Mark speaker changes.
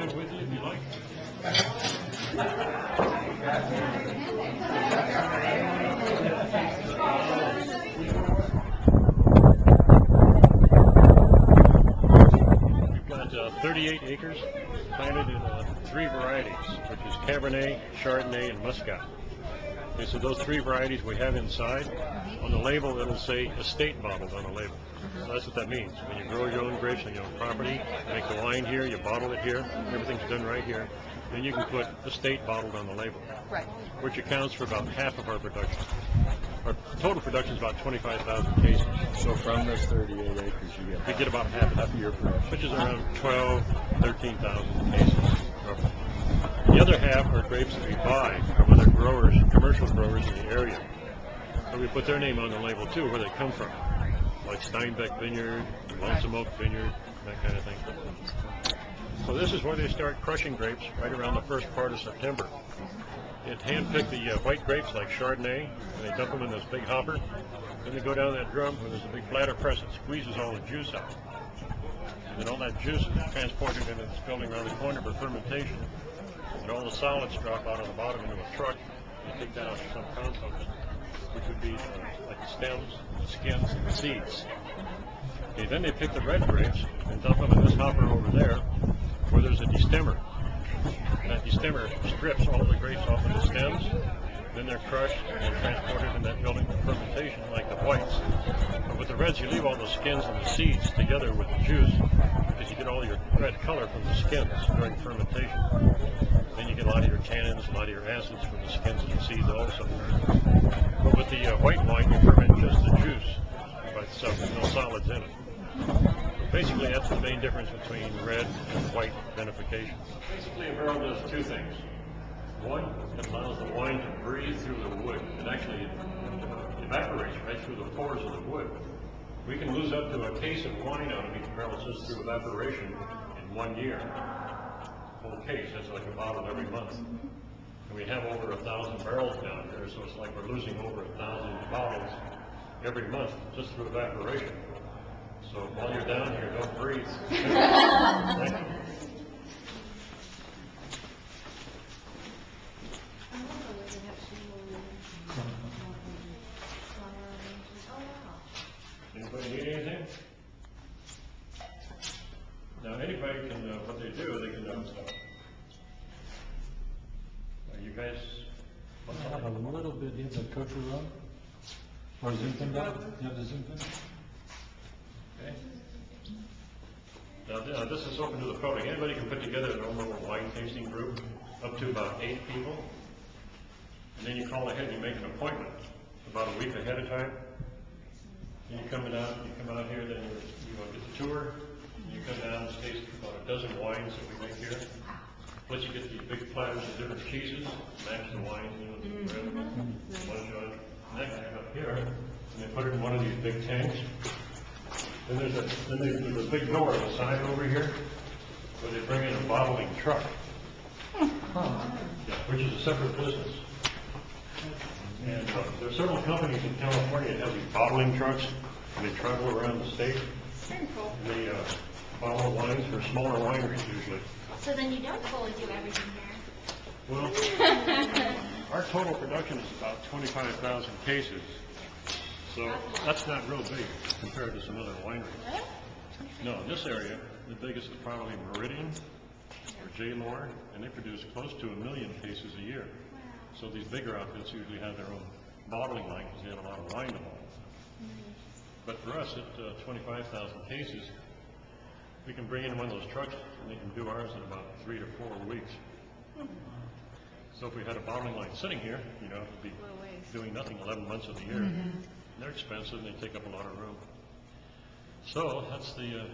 Speaker 1: wines with you if you like. We've got 38 acres planted in 3 varieties, which is Cabernet, Chardonnay, and Muscat. Okay, so those 3 varieties we have inside. On the label, it'll say estate bottled on the label. So that's what that means. When you grow your own grapes on your own property, make the wine here, you bottle it here, everything's done right here. Then you can put estate bottled on the label,
Speaker 2: Right.
Speaker 1: which accounts for about half of our production. Our total production is about 25,000 cases.
Speaker 3: So from this 38 acres,
Speaker 1: We get about half
Speaker 3: half of your production.
Speaker 1: which is around 12, 13,000 cases. roughly. The other half are grapes that we buy from other growers, commercial growers in the area. So we put their name on the label too, where they come from, like Steinbeck Vineyard, Lonesome Oak Vineyard, that kind of thing. So this is where they start crushing grapes right around the first part of September. They hand-pick the white grapes like Chardonnay, and they dump them in this big hopper. Then they go down that drum where there's a big bladder press that squeezes all the juice out. And then all that juice is transported into this building around the corner for fermentation. And all the solids drop out of the bottom into a truck. And they take that out to some compost, which would be like the stems, the skins, and the seeds. Okay, then they pick the red grapes and dump them in this hopper over there, where there's a destemmer. And that destemmer strips all the grapes off of the stems. Then they're crushed and transported in that building for fermentation, like the whites. But with the reds, you leave all the skins and the seeds together with the juice, because you get all your red color from the skins during fermentation. Then you get a lot of your tannins, a lot of your acids from the skins and the seeds also. But with the white wine, you ferment just the juice by itself. There's no solids in it. So basically, that's the main difference between red and white vinification. Basically, a barrel does 2 things. One, it allows the wine to breathe through the wood. It actually evaporates right through the pores of the wood. We can lose up to a case of wine out of each barrel just through evaporation in 1 year. Whole case, that's like a bottle every month. And we have over 1,000 barrels down here, so it's like we're losing over 1,000 bottles every month just through evaporation. So while you're down here, don't breathe. Thank you. Anybody need anything? Now anybody can, what they do, they can, you guys,
Speaker 3: I have a little bit in the cooker room. Or Zinfandel? You have the Zinfandel?
Speaker 1: okay. Now this is open to the public. Anybody can put together their own little wine tasting group, up to about 8 people. And then you call ahead and you make an appointment about a week ahead of time. And you come out here, then you get the tour. You come down and taste about a dozen wines that we make here. Plus you get these big platters of different cheeses, match the wine, the bread, lunch on next up here, and they put it in one of these big tanks. Then there's a big door on the side over here where they bring in a bottling truck, which is a separate business. And there are several companies in California that have these bottling trucks, and they travel around the state.
Speaker 2: Very cool.
Speaker 1: And they bottle wines for smaller wineries usually.
Speaker 4: So then you don't fully do everything here.
Speaker 1: Well, our total production is about 25,000 cases, so that's not real big compared to some other wineries. No, in this area, the biggest is probably Meridian or J. Moore, and they produce close to 1 million cases a year. So these bigger outfits usually have their own bottling line because they have a lot of wine to bottle. But for us, at 25,000 cases, we can bring in one of those trucks and they can do ours in about 3 to 4 weeks. So if we had a bottling line sitting here, it would be doing nothing 11 months of the year. And they're expensive and they take up a lot of room. So that's the